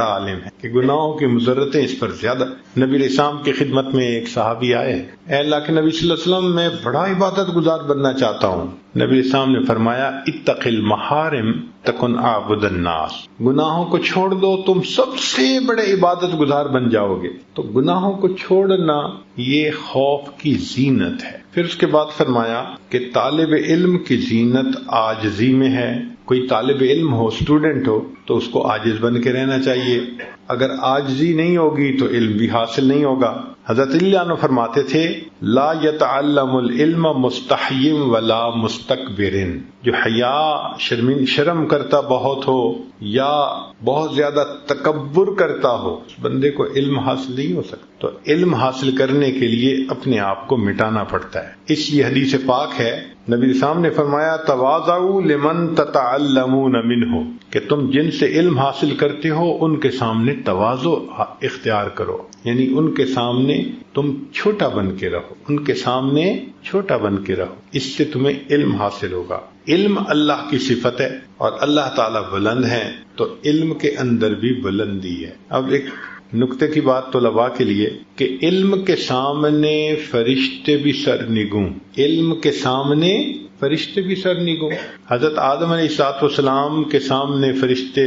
عالم ہے کہ گناہوں کی مضرتیں اس پر زیادہ۔ نبی علیہ السلام کی خدمت میں ایک صحابی آئے، اے اللہ کے نبی صلی اللہ علیہ وسلم، میں بڑا عبادت گزار بننا چاہتا ہوں۔ نبی علیہ السلام نے فرمایا اتق المحارم تکن اعبد الناس، گناہوں کو چھوڑ دو تم سب سے بڑے عبادت گزار بن جاؤ گے۔ تو گناہوں کو چھوڑنا یہ خوف کی زینت ہے۔ پھر اس کے بعد فرمایا کہ طالب علم کی زینت عاجزی میں ہے۔ کوئی طالب علم ہو، اسٹوڈنٹ ہو، تو اس کو عاجز بن کے رہنا چاہیے۔ اگر عاجزی نہیں ہوگی تو علم بھی حاصل نہیں ہوگا۔ حضرت علی عنہ فرماتے تھے لا يتعلم العلم مستحی ولا مستکبر، جو حیا شرم کرتا بہت ہو یا بہت زیادہ تکبر کرتا ہو، اس بندے کو علم حاصل نہیں ہو سکتا۔ تو علم حاصل کرنے کے لیے اپنے آپ کو مٹانا پڑتا ہے۔ اس یہ حدیث پاک ہے، نبی صاحب نے فرمایا تواضعوا لمن تتعلمون منہ، کہ تم جن سے علم حاصل کرتے ہو ان کے سامنے تواضع اختیار کرو، یعنی ان کے سامنے تم چھوٹا بن کے رہو، ان کے سامنے چھوٹا بن کے رہو، اس سے تمہیں علم حاصل ہوگا۔ علم اللہ کی صفت ہے اور اللہ تعالیٰ بلند ہے، تو علم کے اندر بھی بلندی ہے۔ اب ایک نکتے کی بات طلباء کے لیے کہ علم کے سامنے فرشتے بھی سرنگوں، علم کے سامنے فرشتے بھی سرنگوں۔ حضرت آدم علیہ السلام کے سامنے فرشتے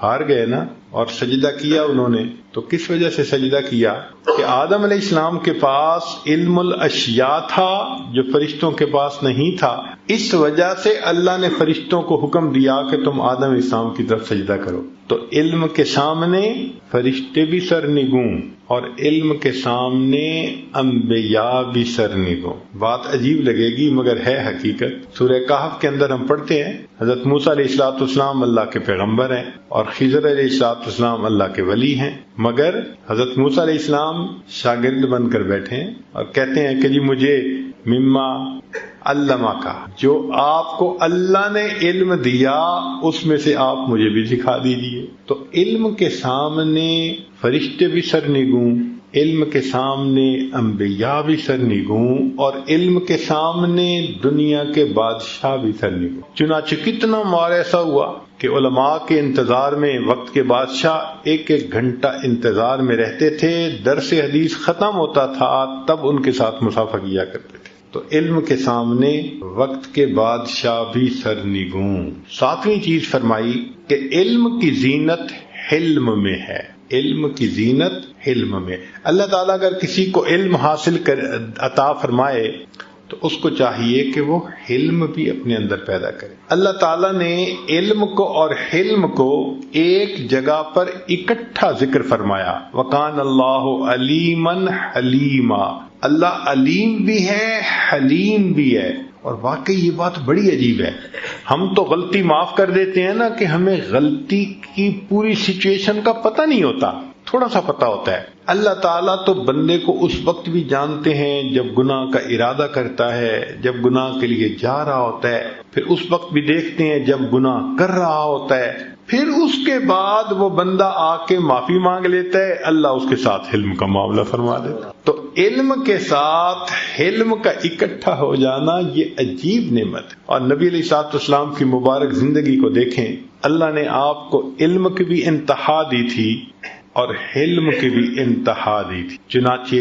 ہار گئے نا، اور سجدہ کیا انہوں نے، تو کس وجہ سے سجدہ کیا؟ کہ آدم علیہ السلام کے پاس علم الاشیاء تھا جو فرشتوں کے پاس نہیں تھا، اس وجہ سے اللہ نے فرشتوں کو حکم دیا کہ تم آدم علیہ السلام کی طرف سجدہ کرو۔ تو علم کے سامنے فرشتے بھی سرنگوں اور علم کے سامنے انبیاء بھی سرنگوں۔ بات عجیب لگے گی مگر ہے حقیقت۔ سورہ کہف کے اندر ہم پڑھتے ہیں حضرت موسیٰ علیہ السلام اللہ کے پیغمبر ہیں اور خضر علیہ السلام اللہ کے ولی ہیں، مگر حضرت موسیٰ علیہ السلام شاگرد بن کر بیٹھے ہیں اور کہتے ہیں کہ جی مجھے مما علمہ کا، جو آپ کو اللہ نے علم دیا اس میں سے آپ مجھے بھی سکھا دیجیے۔ تو علم کے سامنے فرشتے بھی سرنگوں، علم کے سامنے انبیاء بھی سرنگوں، اور علم کے سامنے دنیا کے بادشاہ بھی سرنگوں۔ چنانچہ کتنا مار ایسا ہوا کہ علماء کے انتظار میں وقت کے بادشاہ ایک ایک گھنٹہ انتظار میں رہتے تھے، درس حدیث ختم ہوتا تھا تب ان کے ساتھ مصافحہ کیا کرتے تھے۔ تو علم کے سامنے وقت کے بادشاہ بھی سرنگوں۔ ساتویں چیز فرمائی کہ علم کی زینت حلم میں ہے، علم کی زینت حلم میں۔ اللہ تعالیٰ اگر کسی کو علم حاصل عطا فرمائے تو اس کو چاہیے کہ وہ حلم بھی اپنے اندر پیدا کرے۔ اللہ تعالیٰ نے علم کو اور حلم کو ایک جگہ پر اکٹھا ذکر فرمایا، وَقَانَ اللَّهُ عَلِيمًا حَلِيمًا، اللہ علیم بھی ہے حلیم بھی ہے۔ اور واقعی یہ بات بڑی عجیب ہے، ہم تو غلطی معاف کر دیتے ہیں نا کہ ہمیں غلطی کی پوری سچویشن کا پتہ نہیں ہوتا، تھوڑا سا پتہ ہوتا ہے۔ اللہ تعالیٰ تو بندے کو اس وقت بھی جانتے ہیں جب گناہ کا ارادہ کرتا ہے، جب گناہ کے لیے جا رہا ہوتا ہے، پھر اس وقت بھی دیکھتے ہیں جب گناہ کر رہا ہوتا ہے، پھر اس کے بعد وہ بندہ آ کے معافی مانگ لیتا ہے، اللہ اس کے ساتھ علم کا معاملہ فرما دیتا۔ تو علم کے ساتھ علم کا اکٹھا ہو جانا یہ عجیب نعمت ہے۔ اور نبی علیہ السلام کی مبارک زندگی کو دیکھیں، اللہ نے آپ کو علم کی بھی انتہا دی تھی اور حلم کی بھی انتہا دی تھی. چنانچہ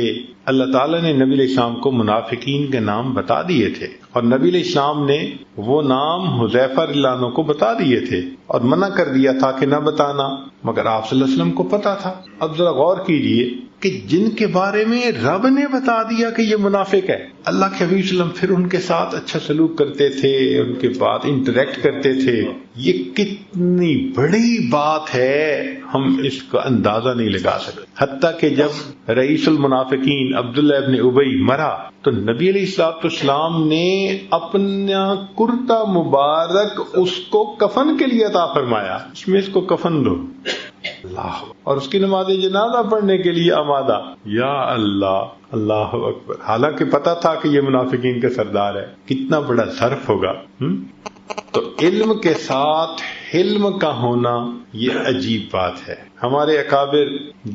اللہ تعالیٰ نے نبی علیہ السلام کو منافقین کے نام بتا دیے تھے، اور نبی علیہ السلام نے وہ نام حذیفہ رضی اللہ عنہ کو بتا دیے تھے اور منع کر دیا تھا کہ نہ بتانا، مگر آپ صلی اللہ علیہ وسلم کو پتا تھا. اب ذرا غور کیجئے کہ جن کے بارے میں رب نے بتا دیا کہ یہ منافق ہے، اللہ کے حبیب صلی اللہ علیہ وسلم پھر ان کے ساتھ اچھا سلوک کرتے تھے، ان کے بعد انٹریکٹ کرتے تھے. یہ کتنی بڑی بات ہے، ہم اس کا اندازہ نہیں لگا سکتے. حتیٰ کہ جب رئیس المنافقین عبداللہ ابن ابی مرا تو نبی علیہ الصلوۃ والسلام نے اپنا کرتا مبارک اس کو کفن کے لیے عطا فرمایا، اس میں اس کو کفن دو اللہ، اور اس کی نماز جنازہ پڑھنے کے لیے آمادہ. یا اللہ، اللہ اکبر. حالانکہ پتا تھا کہ یہ منافقین کا سردار ہے. کتنا بڑا ظرف ہوگا. تو علم کے ساتھ حلم کا ہونا یہ عجیب بات ہے. ہمارے اکابر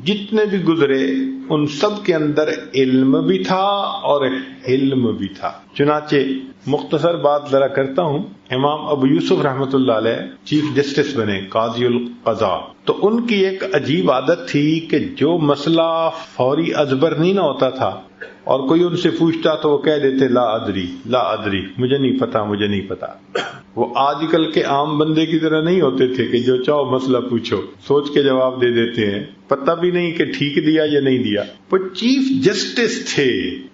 جتنے بھی گزرے ان سب کے اندر علم بھی تھا اور حلم بھی تھا. چنانچہ مختصر بات ذرا کرتا ہوں. امام ابو یوسف رحمۃ اللہ علیہ چیف جسٹس بنے، قاضی القضاء. تو ان کی ایک عجیب عادت تھی کہ جو مسئلہ فوری ازبر نہیں نہ ہوتا تھا اور کوئی ان سے پوچھتا تو وہ کہہ دیتے لا ادری، لا ادری، مجھے نہیں پتا، مجھے نہیں پتا. وہ آج کل کے عام بندے کی طرح نہیں ہوتے تھے کہ جو چاہو مسئلہ پوچھو، سوچ کے جواب دے دیتے ہیں، پتہ بھی نہیں کہ ٹھیک دیا یا نہیں دیا. وہ چیف جسٹس تھے،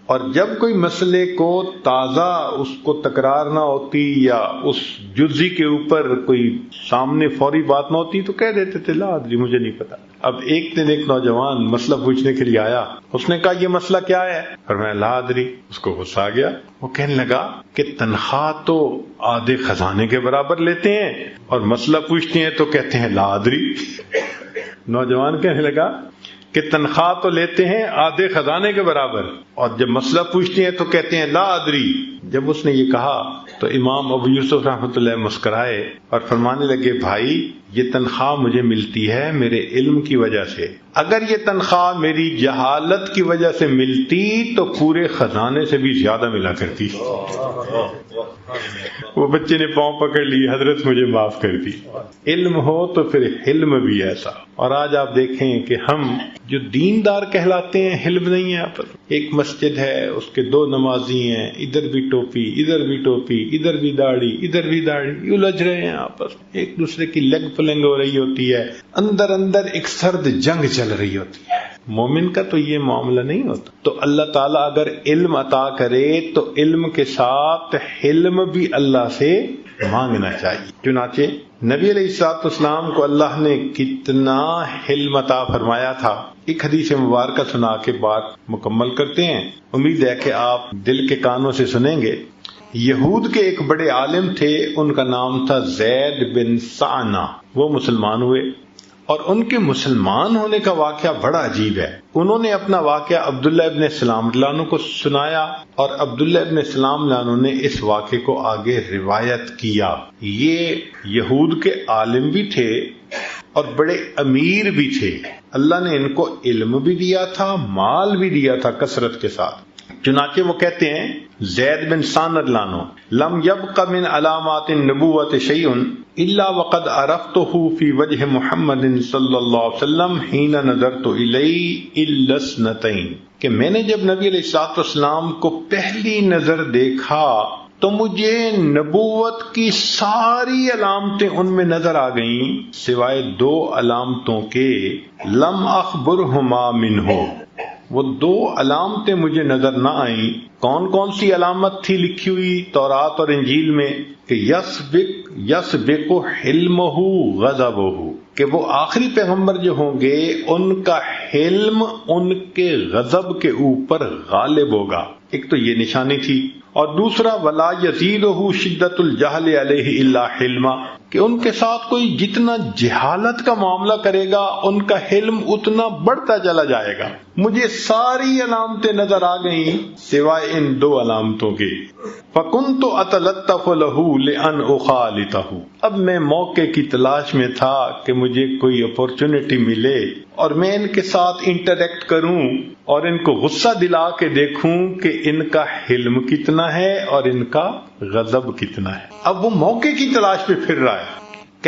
اور جب کوئی مسئلے کو تازہ اس کو تکرار نہ ہوتی یا اس جزی کے اوپر کوئی سامنے فوری بات نہ ہوتی تو کہہ دیتے تھے لا ادری، مجھے نہیں پتا. اب ایک دن ایک نوجوان مسئلہ پوچھنے کے لیے آیا، اس نے کہا یہ مسئلہ کیا ہے؟ فرمایا لا ادری. اس کو غصہ آ گیا. وہ کہنے لگا کہ تنخواہ تو آدھے خزانے کے برابر لیتے ہیں اور مسئلہ پوچھتے ہیں تو کہتے ہیں لا ادری. نوجوان کہنے لگا کہ تنخواہ تو لیتے ہیں آدھے خزانے کے برابر اور جب مسئلہ پوچھتے ہیں تو کہتے ہیں لا ادری. جب اس نے یہ کہا تو امام ابو یوسف رحمۃ اللہ مسکرائے اور فرمانے لگے بھائی یہ تنخواہ مجھے ملتی ہے میرے علم کی وجہ سے. اگر یہ تنخواہ میری جہالت کی وجہ سے ملتی تو پورے خزانے سے بھی زیادہ ملا کرتی. وہ بچے نے پاؤں پکڑ لی، حضرت مجھے معاف کر دی. علم ہو تو پھر حلم بھی ایسا. اور آج آپ دیکھیں کہ ہم جو دیندار کہلاتے ہیں حلم نہیں ہے. آپ ایک مسجد ہے، اس کے 2 نمازی ہیں، ادھر بھی ٹوپی ادھر بھی ٹوپی، ادھر بھی داڑھی ادھر بھی داڑھی، الجھ رہے ہیں آپس، ایک دوسرے کی لگ پلنگ ہو رہی ہوتی ہے، اندر اندر ایک سرد جنگ چل رہی ہوتی ہے. مومن کا تو یہ معاملہ نہیں ہوتا. تو اللہ تعالیٰ اگر علم عطا کرے تو علم کے ساتھ حلم بھی اللہ سے مانگنا چاہیے. چنانچہ نبی علیہ الصلوۃ والسلام کو اللہ نے کتنا حلم عطا فرمایا تھا. ایک حدیث مبارکہ سنا کے بات مکمل کرتے ہیں، امید ہے کہ آپ دل کے کانوں سے سنیں گے. یہود کے ایک بڑے عالم تھے، ان کا نام تھا زید بن سعنہ. وہ مسلمان ہوئے اور ان کے مسلمان ہونے کا واقعہ بڑا عجیب ہے. انہوں نے اپنا واقعہ عبداللہ ابن سلام رضی اللہ عنہ کو سنایا اور عبداللہ ابن سلام رضی اللہ عنہ نے اس واقعے کو آگے روایت کیا. یہ یہود کے عالم بھی تھے اور بڑے امیر بھی تھے. اللہ نے ان کو علم بھی دیا تھا، مال بھی دیا تھا کثرت کے ساتھ. چنانچہ وہ کہتے ہیں زید بن ثانہ رضی اللہ عنہ لم يبق من علامات النبوة شيء الا وقد عرفته في وجه محمد صلی اللہ علیہ وسلم حين نظرت الیہ الا اثنتين، کہ میں نے جب نبی علیہ الصلوۃ والسلام کو پہلی نظر دیکھا تو مجھے نبوت کی ساری علامتیں ان میں نظر آ گئیں سوائے 2 علامتوں کے. لم اخبرهما منه، وہ 2 علامتیں مجھے نظر نہ آئیں. کون کون سی علامت تھی لکھی ہوئی تورات اور انجیل میں؟ کہ یسبق حلمہ غضبہ، کہ وہ آخری پیغمبر جو ہوں گے ان کا حلم ان کے غضب کے اوپر غالب ہوگا. ایک تو یہ نشانی تھی، اور دوسرا ولا یزیدہ شدت الجہل علیہ الا حلما، کہ ان کے ساتھ کوئی جتنا جہالت کا معاملہ کرے گا ان کا حلم اتنا بڑھتا چلا جائے گا. مجھے ساری علامتیں نظر آ گئیں سوائے ان 2 علامتوں کے. فَكُنْتُ أَتَلَطَّفُ لَهُ لِأَنْ أُخَالِطَهُ، اب میں موقع کی تلاش میں تھا کہ مجھے کوئی اپورچونٹی ملے اور میں ان کے ساتھ انٹریکٹ کروں اور ان کو غصہ دلا کے دیکھوں کہ ان کا حلم کتنا ہے اور ان کا غضب کتنا ہے. اب وہ موقع کی تلاش میں پھر رہا ہے.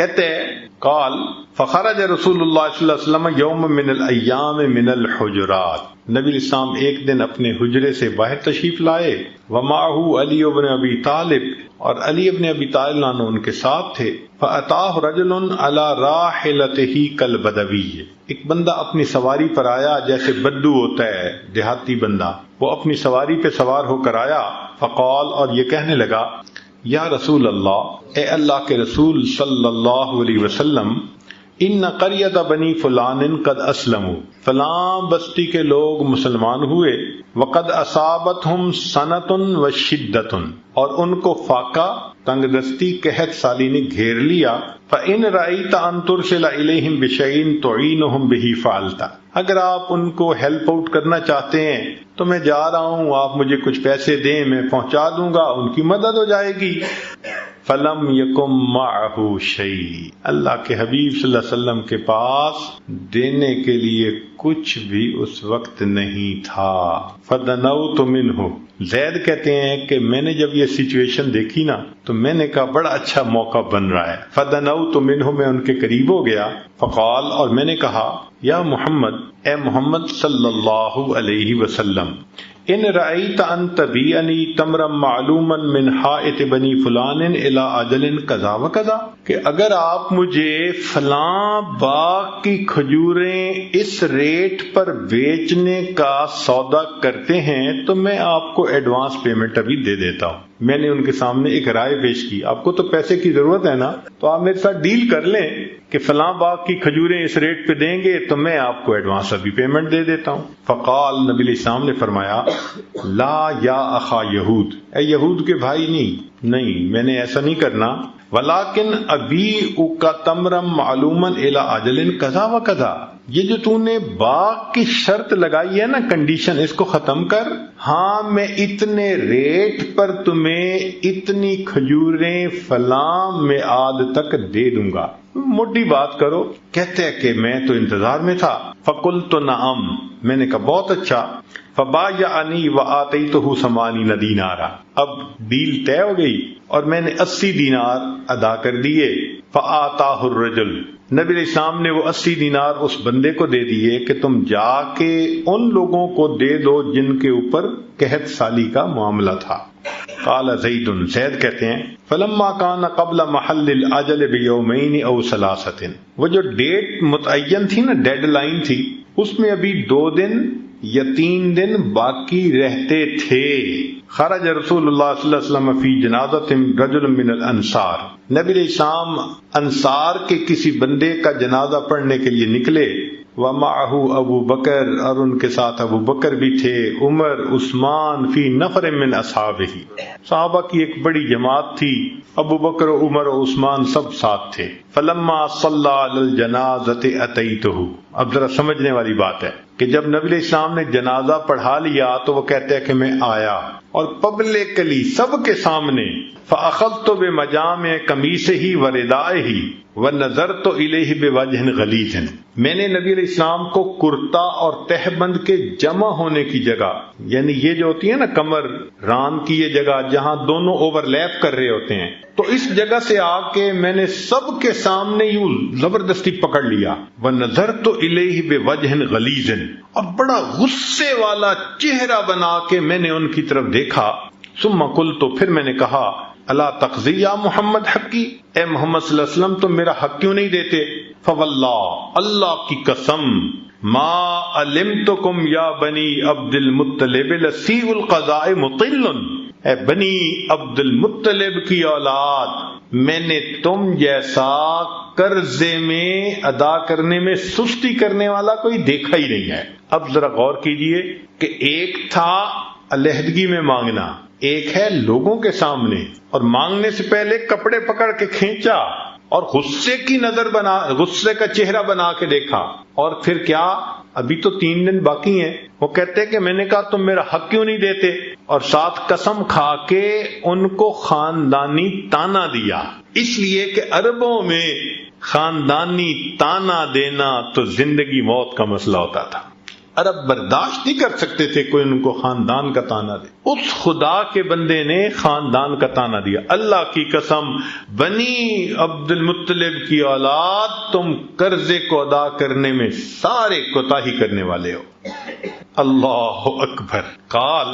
کہتے ہیں قال فخرج رسول اللہ صلی اللہ علیہ وسلم یوم من الایام من الحجرات، نبی اسلام ایک دن اپنے حجرے سے باہر تشریف لائے، ومعه علی بن ابی طالب، اور علی ابن ابی طالب عنہ ان کے ساتھ تھے، فاتاہ رجل علی راحلتہ کالبدوی، ایک بندہ اپنی سواری پر آیا جیسے بدو ہوتا ہے دیہاتی بندہ، وہ اپنی سواری پہ سوار ہو کر آیا، فقال، اور یہ کہنے لگا، یا رسول اللہ، اے اللہ کے رسول صلی اللہ علیہ وسلم، ان قریۃ بنی فلان قد اسلموا، فلاں بستی کے لوگ مسلمان ہوئے، وقد اصابتہم سنۃ وشدۃ، اور ان کو فاقہ، تنگ دستی، قحط سالی نے گھیر لیا، فإن رأيت أن ترسل إليهم بشيء تعينهم به فعلت، اگر آپ ان کو ہیلپ آؤٹ کرنا چاہتے ہیں تو میں جا رہا ہوں، آپ مجھے کچھ پیسے دیں، میں پہنچا دوں گا، ان کی مدد ہو جائے گی۔ فلم یکم معه شیء، اللہ کے حبیب صلی اللہ علیہ وسلم کے پاس دینے کے لیے کچھ بھی اس وقت نہیں تھا۔ فدنوت منہ، زید کہتے ہیں کہ میں نے جب یہ سچویشن دیکھی نا تو میں نے کہا بڑا اچھا موقع بن رہا ہے، فدنوت منہ، میں ان کے قریب ہو گیا، فقال، اور میں نے کہا، یا محمد، اے محمد صلی اللہ علیہ وسلم، ان رأیت ان تبیعنی تمرا معلوما من حائط بنی فلان الی اجل کذا و کذا، کہ اگر آپ مجھے فلاں باغ کی کھجوریں اس ریٹ پر بیچنے کا سودا کرتے ہیں تو میں آپ کو ایڈوانس پیمنٹ ابھی دے دیتا ہوں۔ میں نے ان کے سامنے ایک رائے پیش کی، آپ کو تو پیسے کی ضرورت ہے نا، تو آپ میرے ساتھ ڈیل کر لیں کہ فلاں باغ کی کھجوریں اس ریٹ پہ دیں گے تو میں آپ کو ایڈوانس ابھی پیمنٹ دے دیتا ہوں۔ فقال، نبی علیہ السلام نے فرمایا، لا یا اخا یہود، اے یہود کے بھائی، نہیں میں نے ایسا نہیں کرنا، ولیکن ابیعک تمرا معلوما الی اجل کذا و کذا، یہ جو تو نے باغ کی شرط لگائی ہے نا، کنڈیشن، اس کو ختم کر، ہاں میں اتنے ریٹ پر تمہیں اتنی کھجوریں فلاں میعاد تک دے دوں گا، موٹی بات کرو۔ کہتے ہیں کہ میں تو انتظار میں تھا، فقلت نعم، میں نے کہا بہت اچھا، فبایعنی وآتیتہ 80 دینارا، اب ڈیل طے ہو گئی اور میں نے 80 دینار ادا کر دیے، فآتاہ الرجل، نبی علیہ السلام نے وہ 80 دینار اس بندے کو دے دیے کہ تم جا کے ان لوگوں کو دے دو جن کے اوپر قحط سالی کا معاملہ تھا۔ قال زید، زید کہتے ہیں، فلما کان قبل محل الاجل بیومین او ثلاثۃ، وہ جو ڈیٹ متعین تھی نا، ڈیڈ لائن تھی، اس میں ابھی 2 دن یا 3 دن باقی رہتے تھے۔ خرج رسول اللہ صلی اللہ علیہ وسلم فی جنازۃ رجل من الانصار، نبی علیہ السلام انصار کے کسی بندے کا جنازہ پڑھنے کے لیے نکلے، ومعہ ابو بکر، اور ان کے ساتھ ابو بکر بھی تھے، عمر، عثمان، فی نفر من اصحابہ، صحابہ کی ایک بڑی جماعت تھی، ابو بکر و عمر و عثمان سب ساتھ تھے۔ فلما صلی علی الجنازۃ اتیتہ، اب ذرا سمجھنے والی بات ہے کہ جب نبی علیہ السلام نے جنازہ پڑھا لیا تو وہ کہتے ہیں کہ میں آیا، اور پبلکلی سب کے سامنے، فاخذت بمجامع قمیصہ وردائہ ونظرت الیہ بوجہ غلیظ، میں نے نبی علیہ السلام کو کرتا اور تہبند کے جمع ہونے کی جگہ، یعنی یہ جو ہوتی ہے نا کمر ران کی یہ جگہ جہاں دونوں اوور لیپ کر رہے ہوتے ہیں، تو اس جگہ سے آ کے میں نے سب کے سامنے یوں زبردستی پکڑ لیا، وَنَظَرْتُ إِلَيْهِ بِوَجْهٍ غَلِيظٍ، اور بڑا غصے والا چہرہ بنا کے میں نے ان کی طرف دیکھا، ثم قلت، پھر میں نے کہا، الا تقضی یا محمد حقی، اے محمد صلی اللہ علیہ وسلم تم میرا حق کیوں نہیں دیتے؟ فواللہ، اللہ کی قسم، ما علمتکم یا بنی عبد المطلب لسیء القضاء مطل، اے بنی عبد المطلب کی اولاد، میں نے تم جیسا قرضے میں ادا کرنے میں سستی کرنے والا کوئی دیکھا ہی نہیں ہے۔ اب ذرا غور کیجئے کہ ایک تھا علیحدگی میں مانگنا، ایک ہے لوگوں کے سامنے، اور مانگنے سے پہلے کپڑے پکڑ کے کھینچا اور غصے کی نظر بنا، غصے کا چہرہ بنا کے دیکھا، اور پھر کیا، ابھی تو 3 دن باقی ہیں، وہ کہتے کہ میں نے کہا تم میرا حق کیوں نہیں دیتے، اور ساتھ قسم کھا کے ان کو خاندانی تانا دیا، اس لیے کہ عربوں میں خاندانی تانا دینا تو زندگی موت کا مسئلہ ہوتا تھا۔ عرب برداشت نہیں کر سکتے تھے کوئی ان کو خاندان کا تانا دے. اس خدا کے بندے نے خاندان کا تانا دیا. اللہ کی قسم بنی عبد المطلب کی اولاد تم قرضے کو ادا کرنے میں سارے کوتاہی کرنے والے ہو. اللہ اکبر. قال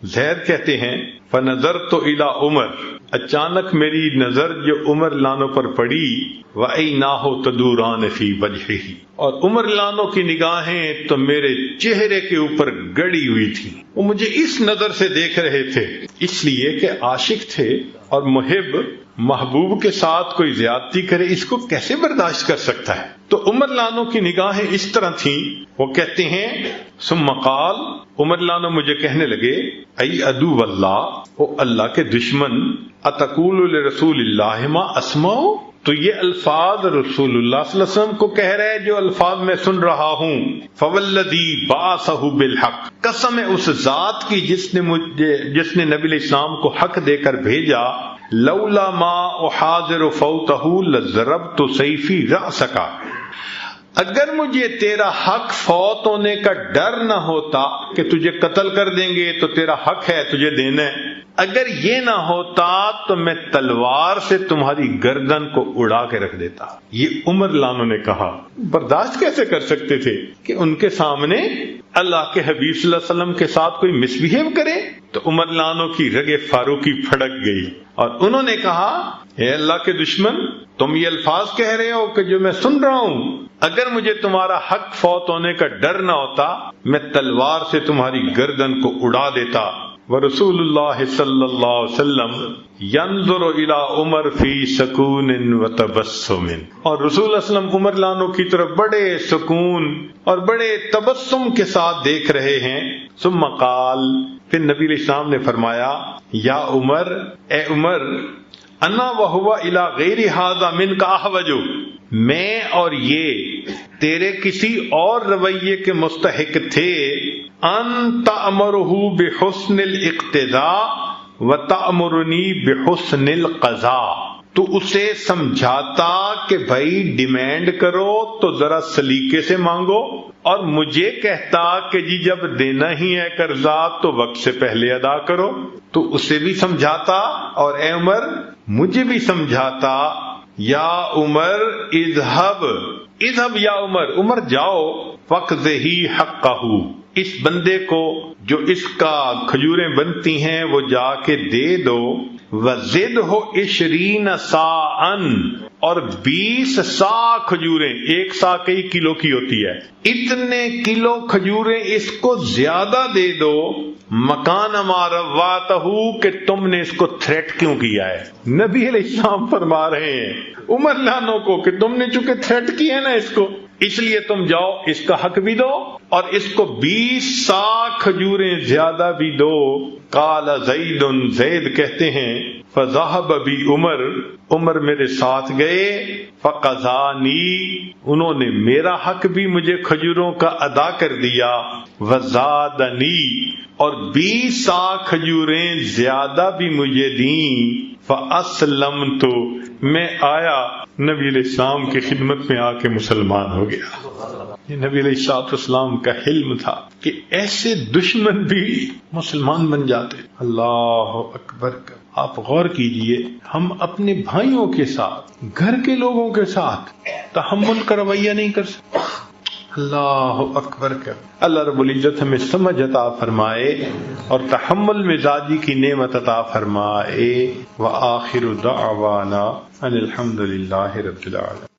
زید کہتے ہیں فنظرت الی عمر، اچانک میری نظر جو عمر لانو پر پڑی، وعیناہ تدوران فی وجہہ، اور عمر لانو کی نگاہیں تو میرے چہرے کے اوپر گڑی ہوئی تھی. وہ مجھے اس نظر سے دیکھ رہے تھے، اس لیے کہ عاشق تھے اور محب محبوب کے ساتھ کوئی زیادتی کرے اس کو کیسے برداشت کر سکتا ہے. تو عمر لانو کی نگاہیں اس طرح تھیں. وہ کہتے ہیں ثم قال، عمر لانو مجھے کہنے لگے ای عدو اللہ، او اللہ کے دشمن، اتقول لرسول اللہ ما اسمع، تو یہ الفاظ رسول اللہ صلی اللہ علیہ وسلم کو کہہ رہے جو الفاظ میں سن رہا ہوں. فوالذی بعثہ بالحق، قسم ہے اس ذات کی جس نے نبی علیہ السلام کو حق دے کر بھیجا. لولا ما احاذر فوتہ لضربت سیفی رأسک، اگر مجھے تیرا حق فوت ہونے کا ڈر نہ ہوتا کہ تجھے قتل کر دیں گے تو تیرا حق ہے تجھے دینا ہے، اگر یہ نہ ہوتا تو میں تلوار سے تمہاری گردن کو اڑا کے رکھ دیتا. یہ عمر لانو نے کہا. برداشت کیسے کر سکتے تھے کہ ان کے سامنے اللہ کے حبیب صلی اللہ علیہ وسلم کے ساتھ کوئی مس بہیو کرے. تو عمر لانو کی رگ فاروقی پھڑک گئی اور انہوں نے کہا اے اللہ کے دشمن، تم یہ الفاظ کہہ رہے ہو کہ جو میں سن رہا ہوں، اگر مجھے تمہارا حق فوت ہونے کا ڈر نہ ہوتا میں تلوار سے تمہاری گردن کو اڑا دیتا. ورسول اللہ صلی اللہ علیہ وسلم ینظر الی عمر فی سکون وتبسم، اور رسول اللہ علیہ وسلم عمر لانو کی طرف بڑے سکون اور بڑے تبسم کے ساتھ دیکھ رہے ہیں. ثم قال، پھر نبی علیہ السلام نے فرمایا یا عمر، اے عمر، انا وہو الی غیر ھذا منک احوج، میں اور یہ تیرے کسی اور رویے کے مستحق تھے. ان تأمرہ بحسن الاقتداء وتأمرنی بحسن القضاء، تو اسے سمجھاتا کہ بھائی ڈیمانڈ کرو تو ذرا سلیقے سے مانگو، اور مجھے کہتا کہ جی جب دینا ہی ہے قرضہ تو وقت سے پہلے ادا کرو. تو اسے بھی سمجھاتا اور اے عمر مجھے بھی سمجھاتا. یا عمر اذهب یا عمر، عمر جاؤ، فقضہ حقہ، اس بندے کو جو اس کا کھجوریں بنتی ہیں وہ جا کے دے دو. وزدہ 20 صاعا، اور 20 صاع کھجوریں، ایک صاع کئی کلو کی ہوتی ہے، اتنے کلو کھجوریں اس کو زیادہ دے دو. مکان ما رواتہ، کہ تم نے اس کو تھریٹ کیوں کیا ہے. نبی علیہ السلام فرما رہے ہیں عمر لانو کو کہ تم نے چونکہ تھریٹ کیا ہے نا اس کو، اس لیے تم جاؤ اس کا حق بھی دو اور اس کو 20 صاع کھجوریں زیادہ بھی دو. قال زید، زید کہتے ہیں فذهب بی عمر، عمر میرے ساتھ گئے. فقضانی، انہوں نے میرا حق بھی مجھے کھجوروں کا ادا کر دیا. وزادنی، اور 20 صاع کھجوریں زیادہ بھی مجھے دیں. فاسلمت، میں آیا نبی علیہ السلام کی خدمت میں آ کے مسلمان ہو گیا. یہ نبی علیہ السلام کا حلم تھا کہ ایسے دشمن بھی مسلمان بن جاتے. اللہ اکبر. آپ غور کیجئے، ہم اپنے بھائیوں کے ساتھ، گھر کے لوگوں کے ساتھ تحمل کا رویہ نہیں کر سکتے. اللہ اکبر. اللہ رب العزت ہمیں سمجھ عطا فرمائے اور تحمل مزاجی کی نعمت عطا فرمائے. وآخر دعوانا ان الحمد للہ رب العالمین.